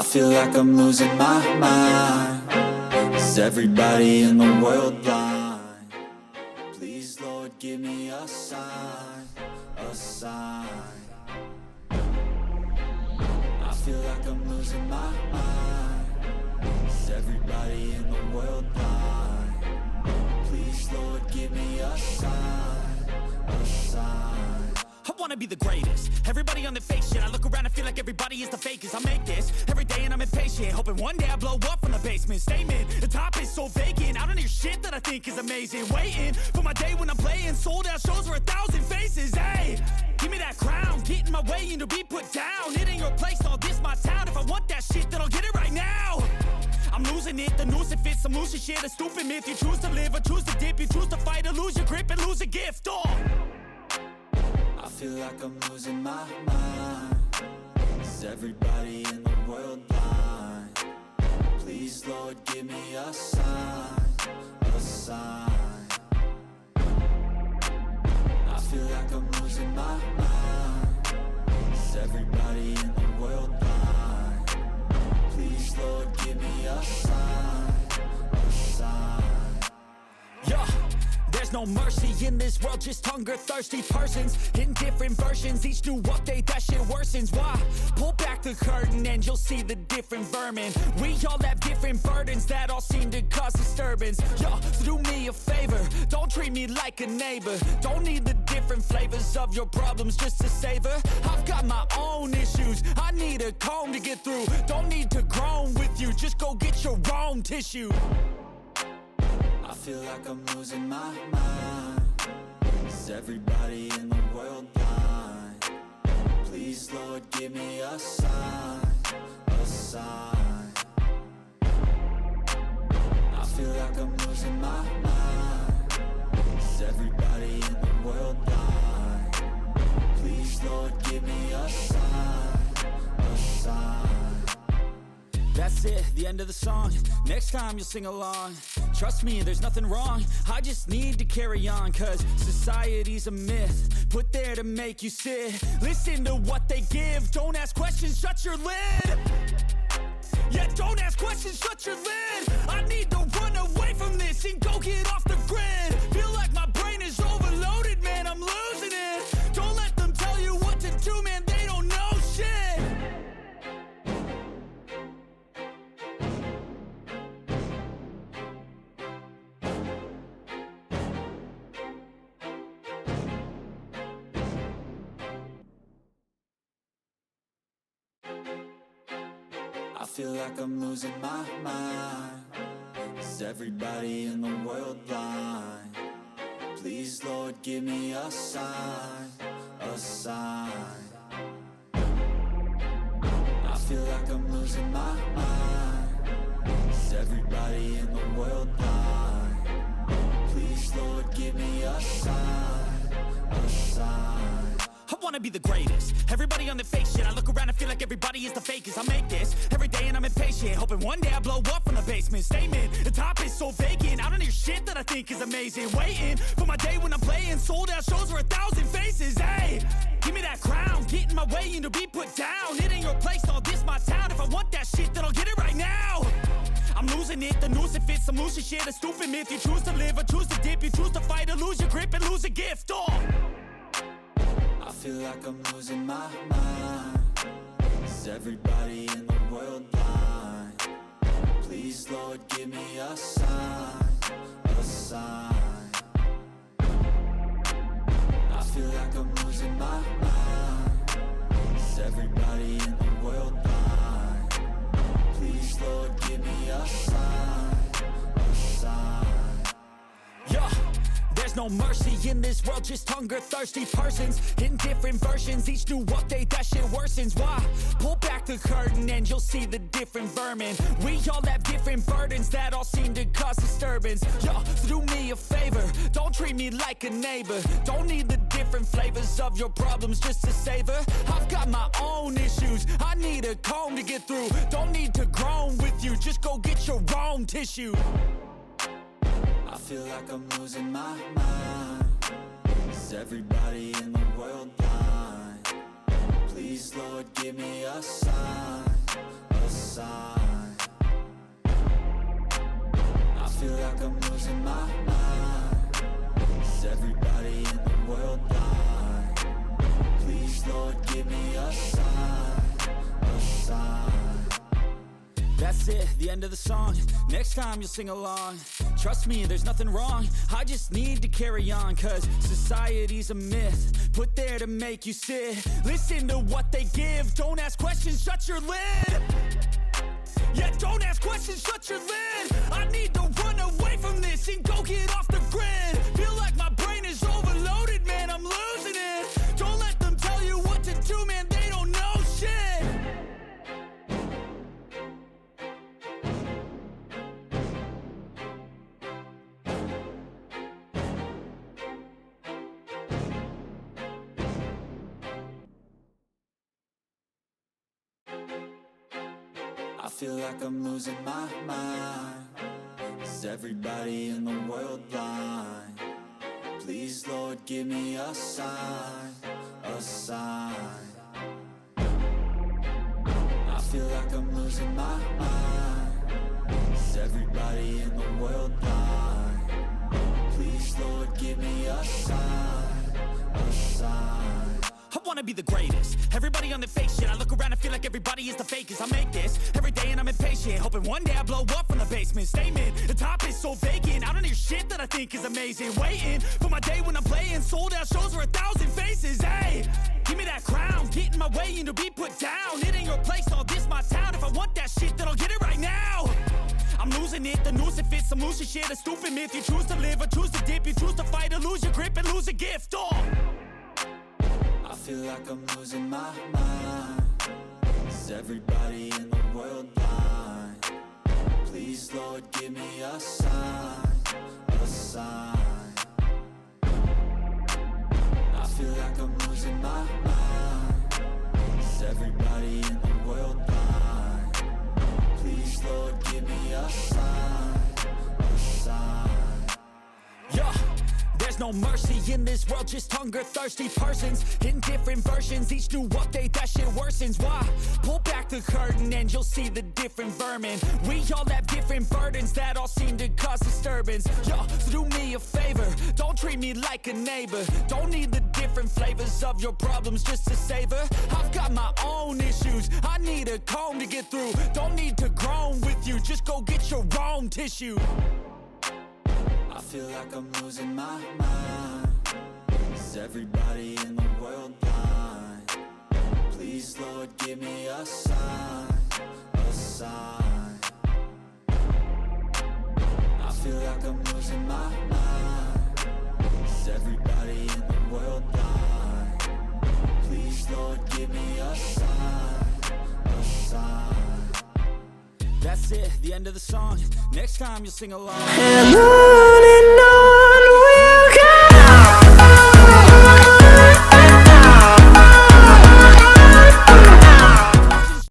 I feel like I'm losing my mind. Is everybody in the world blind? Please, Lord, give me a sign, a sign. I feel like I'm losing my mind. Is everybody in the world blind? Please, Lord, give me a sign, a sign. I wanna be the greatest. Everybody on the fake shit. I look around and feel like everybody is the fakest. I make this every day and I'm impatient, hoping one day I blow up from the basement. Statement, the top is so vacant. I don't hear shit that I think is amazing. Waiting for my day when I'm playing sold out shows for 1,000 faces. Hey, give me that crown, get in my way and to be put down. It ain't your place, all this my town. If I want that shit, then I'll get it right now. I'm losing it, the noose it fits. I'm losing shit, a stupid myth. You choose to live or choose to dip. You choose to fight or lose your grip and lose a gift. I feel like I'm losing my mind. Is everybody in the world blind? Please, Lord, give me a sign, a sign. I feel like I'm losing my mind. Is everybody in the world blind? Please, Lord, give me a sign, a sign. Yeah. There's no mercy in this world, just hunger-thirsty persons in different versions. Each new update, that shit worsens. Why? Pull back the curtain and you'll see the different vermin. We all have different burdens that all seem to cause disturbance. Yo, so do me a favor, don't treat me like a neighbor. Don't need the different flavors of your problems just to savor. I've got my own issues, I need a comb to get through. Don't need to groan with you, just go get your own tissue. I feel like I'm losing my mind. Is everybody in the world blind? Please, Lord, give me a sign, a sign. I feel like I'm losing my mind. Is everybody in the world blind? Please, Lord, give me a sign, a sign. That's it, the end of the song. Next time you'll sing along. Trust me, there's nothing wrong. I just need to carry on, cause society's a myth put there to make you sit. Listen to what they give. Don't ask questions, shut your lid. Yeah, don't ask questions, shut your lid. I need to run away from this and go get off the grid. Feel like my brain is overloaded, man, I'm losing it. Don't let them tell you what to do, man, they don't know shit. I feel like I'm losing my mind. Is everybody in the world blind? Please, Lord, give me a sign, a sign. I feel like I'm losing my mind. Is everybody in the world blind? Please, Lord, give me a sign, a sign. I wanna be the greatest. Everybody on the fake shit. I look around and feel like everybody is the fakest. I make this every day and I'm impatient, hoping one day I blow up from the basement. Statement, the top is so vacant. I don't hear shit that I think is amazing. Waiting for my day when I'm playing sold out shows for 1,000 faces. Hey, give me that crown, get in my way and to be put down. It ain't your place, all this my town. If I want that shit, then I'll get it right now. I'm losing it, the noose it fits. I'm losing shit, a stupid myth. You choose to live or choose to dip. You choose to fight or lose your grip and lose a gift. I feel like I'm losing my mind. Is everybody in the world blind? Please, Lord, give me a sign, a sign. I feel like I'm losing my mind. Is everybody in the world blind? Please, Lord, give me a sign, a sign. Yeah. There's no mercy in this world, just hunger-thirsty persons in different versions. Each new update, that shit worsens. Why? Pull back the curtain and you'll see the different vermin. We all have different burdens that all seem to cause disturbance. Yo, so do me a favor, don't treat me like a neighbor. Don't need the different flavors of your problems just to savor. I've got my own issues, I need a comb to get through. Don't need to groan with you, just go get your own tissue. I feel like I'm losing my mind. Is everybody in the world blind? Please, Lord, give me a sign, a sign. losing my mind. Is everybody in the world blind? Please, Lord, give me a sign, a sign. That's it, the end of the song. Next time you'll sing along. Trust me, there's nothing wrong. I just need to carry on, cause society's a myth put there to make you sit. Listen to what they give. Don't ask questions, shut your lid. Yeah, don't ask questions, shut your lid. I need to run away from this and go get off the grid. Feel like my brain is overloaded, man, I'm losing it. Don't let them tell you what to do, man, they don't know shit. I feel like I'm losing my mind. Is everybody in the world blind? Please, Lord, give me a sign, a sign. I feel like I'm losing my mind. Is everybody in the world blind? Please, Lord, give me a sign, a sign. I wanna be the greatest. Everybody on the fake shit. I look around and feel like everybody is the fakest. I make this every day and I'm impatient, hoping one day I blow up from the basement. Statement, the top is so vacant. I don't hear shit that I think is amazing. Waiting for my day when I'm playing sold out shows for 1,000 faces. Hey, give me that crown, get in my way and to be put down. It ain't your place, all this my town. If I want that shit, then I'll get it right now. I'm losing it, the noose it fits, some losing shit, a stupid myth. You choose to live or choose to dip, you choose to fight or lose your grip and lose a gift. I feel like I'm losing my mind. Is everybody in the world blind? Please, Lord, give me a sign, a sign. I feel like I'm losing my mind. Is everybody in the world blind? Please, Lord, give me a sign, a sign. Yeah. There's no mercy in this world, just hunger-thirsty persons in different versions. Each new update, that shit worsens. Why? Pull back the curtain and you'll see the different vermin. We all have different burdens that all seem to cause disturbance. Yo, so do me a favor, don't treat me like a neighbor. Don't need the different flavors of your problems just to savor. I've got my own issues, I need a comb to get through. Don't need to groan with you, just go get your own tissue. I feel like I'm losing my mind. Is everybody in the world blind? Please, Lord, give me a sign, a sign. I feel like I'm losing my mind. Is everybody in the world blind? Please, Lord, give me a sign, a sign. That's it, the end of the song. Next time you'll sing along. And on